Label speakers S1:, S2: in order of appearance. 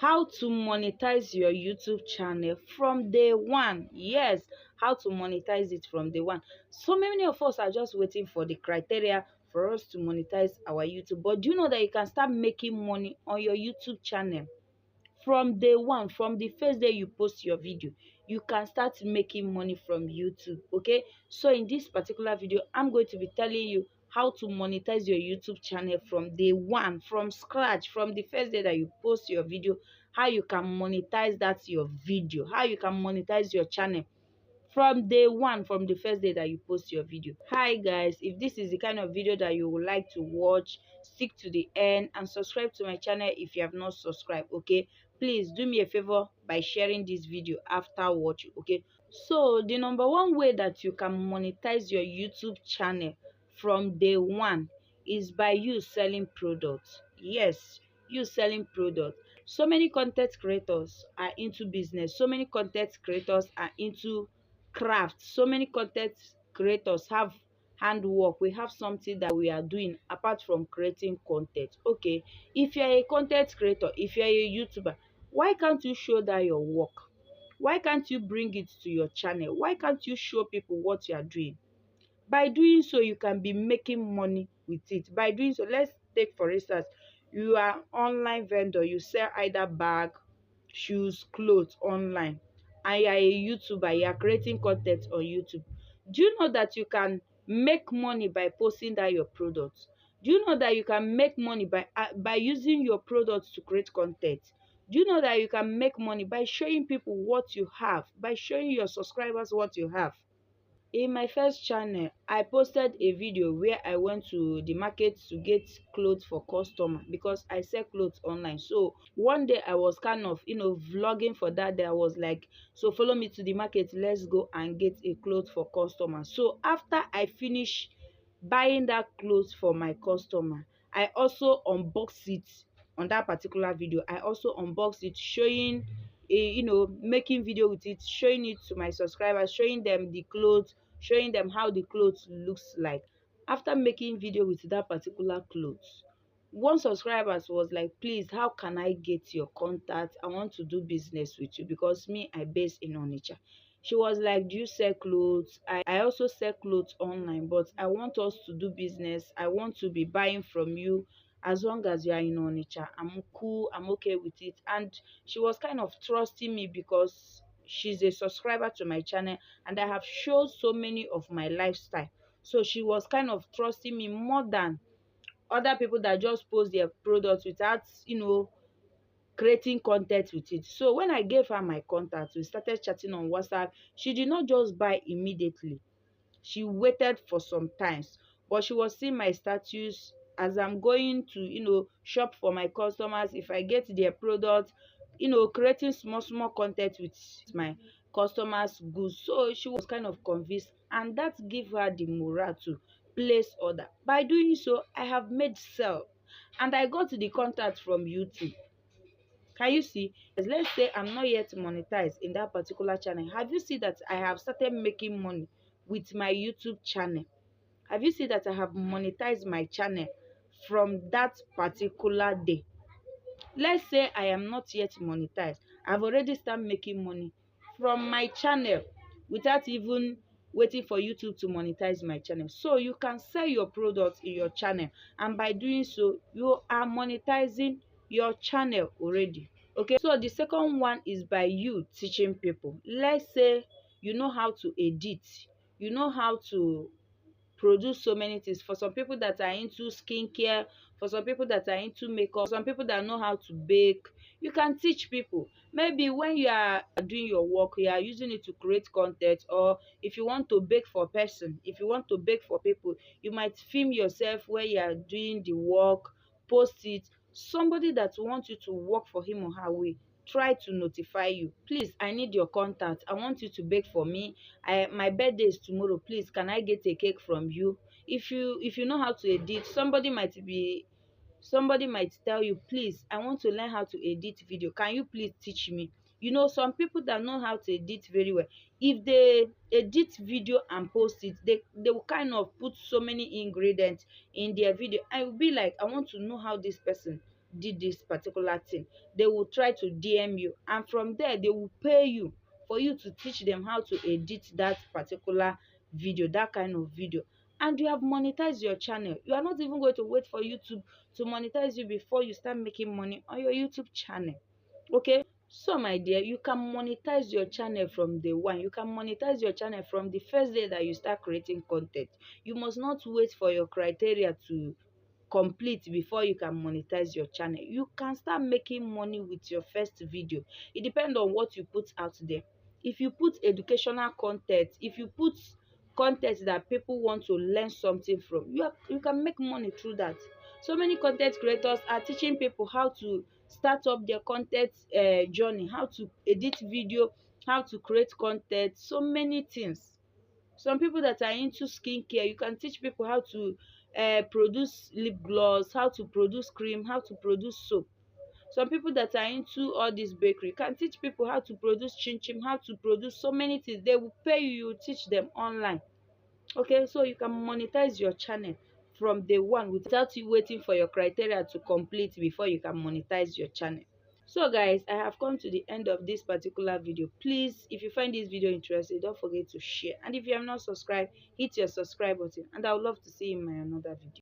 S1: How to monetize your YouTube channel from day one. Yes, how to monetize it from day one. So many of us are just waiting for the criteria for us to monetize our YouTube. But do you know that you can start making money on your YouTube channel from day one? From the first day you post your video, you can start making money from YouTube. Okay, so in this particular video, I'm going to be telling you how to monetize your YouTube channel from day one, from scratch, from the first day that you post your video. How you can monetize that your video, how you can monetize your channel from day one, from the first day that you post your video. Hi guys, if this is the kind of video that you would like to watch, stick to the end and subscribe to my channel if you have not subscribed. Okay, please do me a favor by sharing this video after watching. Okay, so the number one way that you can monetize your YouTube channel from day one is by you selling products. Yes, you selling products. So many content creators are into business, so many content creators are into craft, so many content creators have handwork. We have something that we are doing apart from creating content. Okay, if you're a content creator, if you're a YouTuber, why can't you show that your work? Why can't you bring it to your channel? Why can't you show people what you are doing? By doing so, you can be making money with it. By doing so, let's take for instance, you are online vendor, you sell either bag, shoes, clothes online, and you are a YouTuber, you are creating content on YouTube. Do you know that you can make money by posting that your products? Do you know that you can make money by using your products to create content? Do you know that you can make money by showing people what you have, by showing your subscribers what you have? In my first channel, I posted a video where I went to the market to get clothes for customer because I sell clothes online. So one day I was kind of, vlogging for that day. I was like, so follow me to the market, let's go and get a clothes for customer. So after I finish buying that clothes for my customer, I also unbox it on that particular video. I also unbox it, showing making video with it, showing it to my subscribers, showing them the clothes, showing them how the clothes looks like. After making video with that particular clothes, one subscriber was like, please, how can I get your contact? I want to do business with you because me, I base in Onitsha. She was like, do you sell clothes? I also sell clothes online, but I want us to do business. I want to be buying from you. As long as you are in Onitsha, I'm cool, I'm okay with it. And she was kind of trusting me because she's a subscriber to my channel and I have showed so many of my lifestyle. So she was kind of trusting me more than other people that just post their products without, creating content with it. So when I gave her my contact, we started chatting on WhatsApp. She did not just buy immediately. She waited for some times, but she was seeing my status as I'm going to, shop for my customers. If I get their product, creating small content with my customers' goods. So she was kind of convinced, and that gave her the morale to place order. By doing so, I have made sale, and I got the contact from YouTube. Can you see? Let's say I'm not yet monetized in that particular channel. Have you seen that I have started making money with my YouTube channel? Have you seen that I have monetized my channel from that particular day? Let's say I am not yet monetized. I've already started making money from my channel without even waiting for YouTube to monetize my channel. So you can sell your products in your channel, and by doing so, you are monetizing your channel already. Okay, so the second one is by you teaching people. Let's say you know how to edit, you know how to produce so many things. For some people that are into skincare, for some people that are into makeup, some people that know how to bake, you can teach people. Maybe when you are doing your work, you are using it to create content, or if you want to bake for person, if you want to bake for people, you might film yourself where you are doing the work, post it. Somebody that wants you to work for him or her way try to notify you. Please, I need your contact, I want you to bake for me. My birthday is tomorrow, please, can I get a cake from you? If you know how to edit, somebody might tell you, please, I want to learn how to edit video, can you please teach me? Some people that know how to edit very well, if they edit video and post it, they will kind of put so many ingredients in their video. I will be like, I want to know how this person did this particular thing. They will try to DM you, and from there they will pay you for you to teach them how to edit that particular video, that kind of video, and you have monetized your channel. You are not even going to wait for YouTube to monetize you before you start making money on your YouTube channel. Okay, so my dear, you can monetize your channel from day one. You can monetize your channel from the first day that you start creating content. You must not wait for your criteria to complete before you can monetize your channel. You can start making money with your first video. It depends on what you put out there. If you put educational content, if you put content that people want to learn something from, you can make money through that. So many content creators are teaching people how to start up their content journey, how to edit video, how to create content, so many things. Some people that are into skincare, you can teach people how to produce lip gloss, how to produce cream, how to produce soap. Some people that are into all this bakery, you can teach people how to produce chin chin, how to produce so many things. They will pay you, you teach them online. Okay, so you can monetize your channel from day one without you waiting for your criteria to complete before you can monetize your channel. So guys, I have come to the end of this particular video. Please, if you find this video interesting, don't forget to share, and if you have not subscribed, hit your subscribe button, and I would love to see you in my another video.